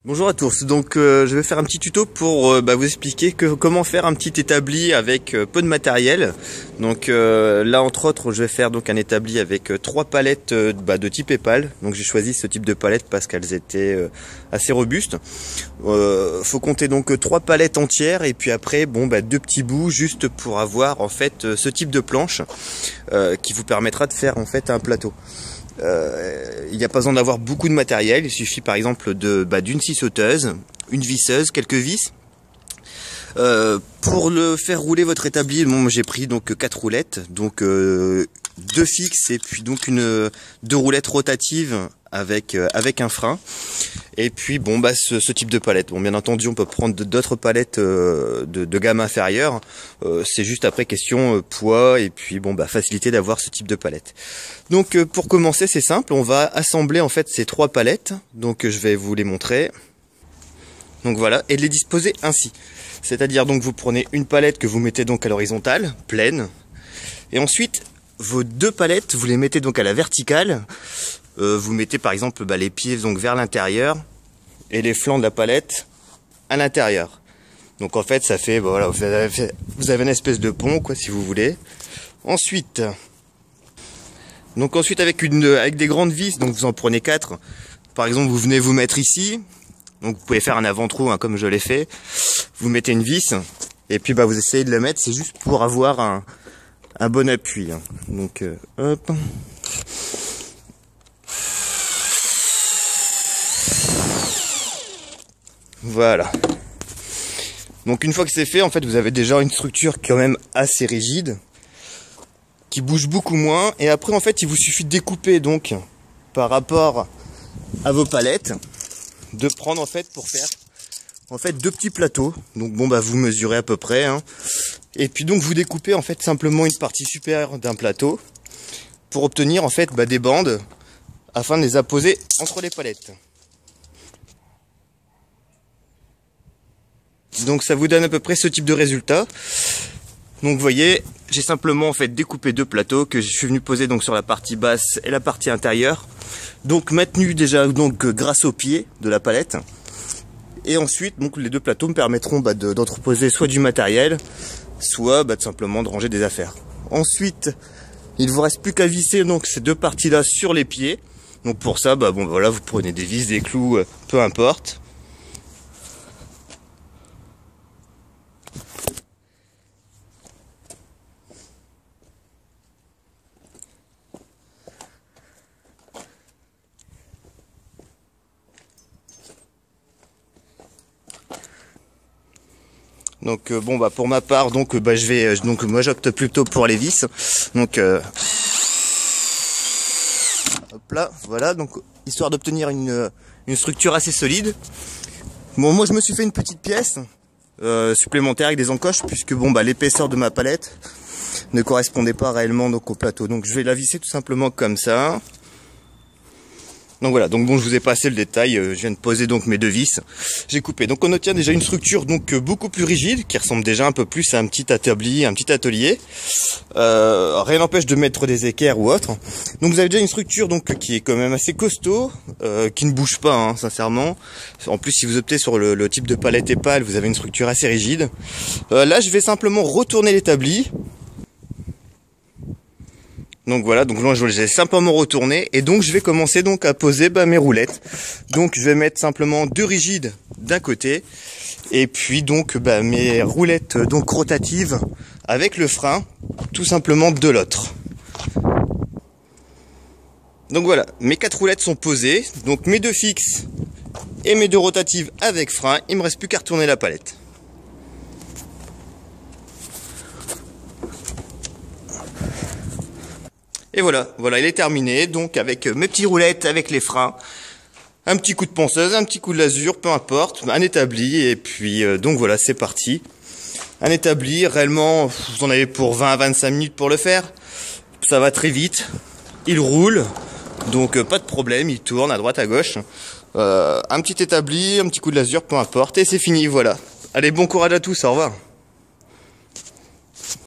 Bonjour à tous, donc je vais faire un petit tuto pour vous expliquer comment faire un petit établi avec peu de matériel. Donc là entre autres je vais faire donc un établi avec 3 palettes de type épale. Donc j'ai choisi ce type de palettes parce qu'elles étaient assez robustes. Faut compter donc 3 palettes entières et puis après 2 petits bouts juste pour avoir en fait ce type de planche qui vous permettra de faire en fait un plateau. Il n'y a pas besoin d'avoir beaucoup de matériel, il suffit par exemple d'une scie sauteuse, une visseuse, quelques vis. Pour le faire rouler votre établi, j'ai pris donc 4 roulettes, donc 2 fixes et puis donc 2 roulettes rotatives avec un frein. Et puis ce type de palette. Bon, bien entendu on peut prendre d'autres palettes de gamme inférieure. C'est juste après question poids et puis facilité d'avoir ce type de palette. Donc pour commencer c'est simple, on va assembler en fait ces 3 palettes. Donc je vais vous les montrer. Donc voilà, et de les disposer ainsi. C'est-à-dire donc vous prenez une palette que vous mettez donc à l'horizontale, pleine, et ensuite vos 2 palettes vous les mettez donc à la verticale. Vous mettez par exemple les pieds donc vers l'intérieur et les flancs de la palette à l'intérieur. Donc en fait ça fait voilà, vous avez une espèce de pont quoi si vous voulez. Ensuite avec des grandes vis, donc vous en prenez 4. Par exemple vous venez vous mettre ici. Donc vous pouvez faire un avant-trou comme je l'ai fait. Vous mettez une vis et puis vous essayez de le mettre, c'est juste pour avoir un bon appui. Donc hop. Voilà. Donc une fois que c'est fait, en fait, vous avez déjà une structure quand même assez rigide, qui bouge beaucoup moins. Et après, en fait, il vous suffit de découper donc par rapport à vos palettes, de prendre en fait pour faire en fait 2 petits plateaux. Donc vous mesurez à peu près. Et puis donc vous découpez en fait simplement une partie supérieure d'un plateau pour obtenir en fait des bandes afin de les apposer entre les palettes. Donc ça vous donne à peu près ce type de résultat. Donc vous voyez, j'ai simplement en fait découpé 2 plateaux que je suis venu poser donc sur la partie basse et la partie intérieure. Donc maintenu déjà donc grâce au pied de la palette. Et ensuite donc les 2 plateaux me permettront d'entreposer soit du matériel, soit tout simplement de ranger des affaires. Ensuite, il vous reste plus qu'à visser donc ces 2 parties là sur les pieds. Donc pour ça voilà, vous prenez des vis, des clous, peu importe. Donc pour ma part moi j'opte plutôt pour les vis. Donc hop là, voilà, donc histoire d'obtenir une structure assez solide. Bon, moi je me suis fait une petite pièce supplémentaire avec des encoches puisque l'épaisseur de ma palette ne correspondait pas réellement donc au plateau. Donc je vais la visser tout simplement comme ça. Donc voilà, donc je vous ai passé le détail, je viens de poser donc mes 2 vis, j'ai coupé. Donc on obtient déjà une structure donc beaucoup plus rigide, qui ressemble déjà un peu plus à un petit établi, un petit atelier. Rien n'empêche de mettre des équerres ou autre. Donc vous avez déjà une structure donc qui est quand même assez costaud, qui ne bouge pas sincèrement. En plus si vous optez sur le type de palette épale, vous avez une structure assez rigide. Là je vais simplement retourner l'établi. Donc voilà, donc là je vais simplement retourner et donc je vais commencer donc à poser mes roulettes. Donc je vais mettre simplement 2 rigides d'un côté et puis donc mes roulettes donc rotatives avec le frein tout simplement de l'autre. Donc voilà, mes 4 roulettes sont posées, donc mes 2 fixes et mes 2 rotatives avec frein, il me reste plus qu'à retourner la palette. Et voilà, il est terminé, donc avec mes petites roulettes, avec les freins, un petit coup de ponceuse, un petit coup de lasure, peu importe, un établi, et puis donc voilà, c'est parti. Un établi, réellement, vous en avez pour 20 à 25 minutes pour le faire, ça va très vite, il roule, donc pas de problème, il tourne à droite, à gauche. Un petit établi, un petit coup de lasure, peu importe, et c'est fini, voilà. Allez, bon courage à tous, au revoir.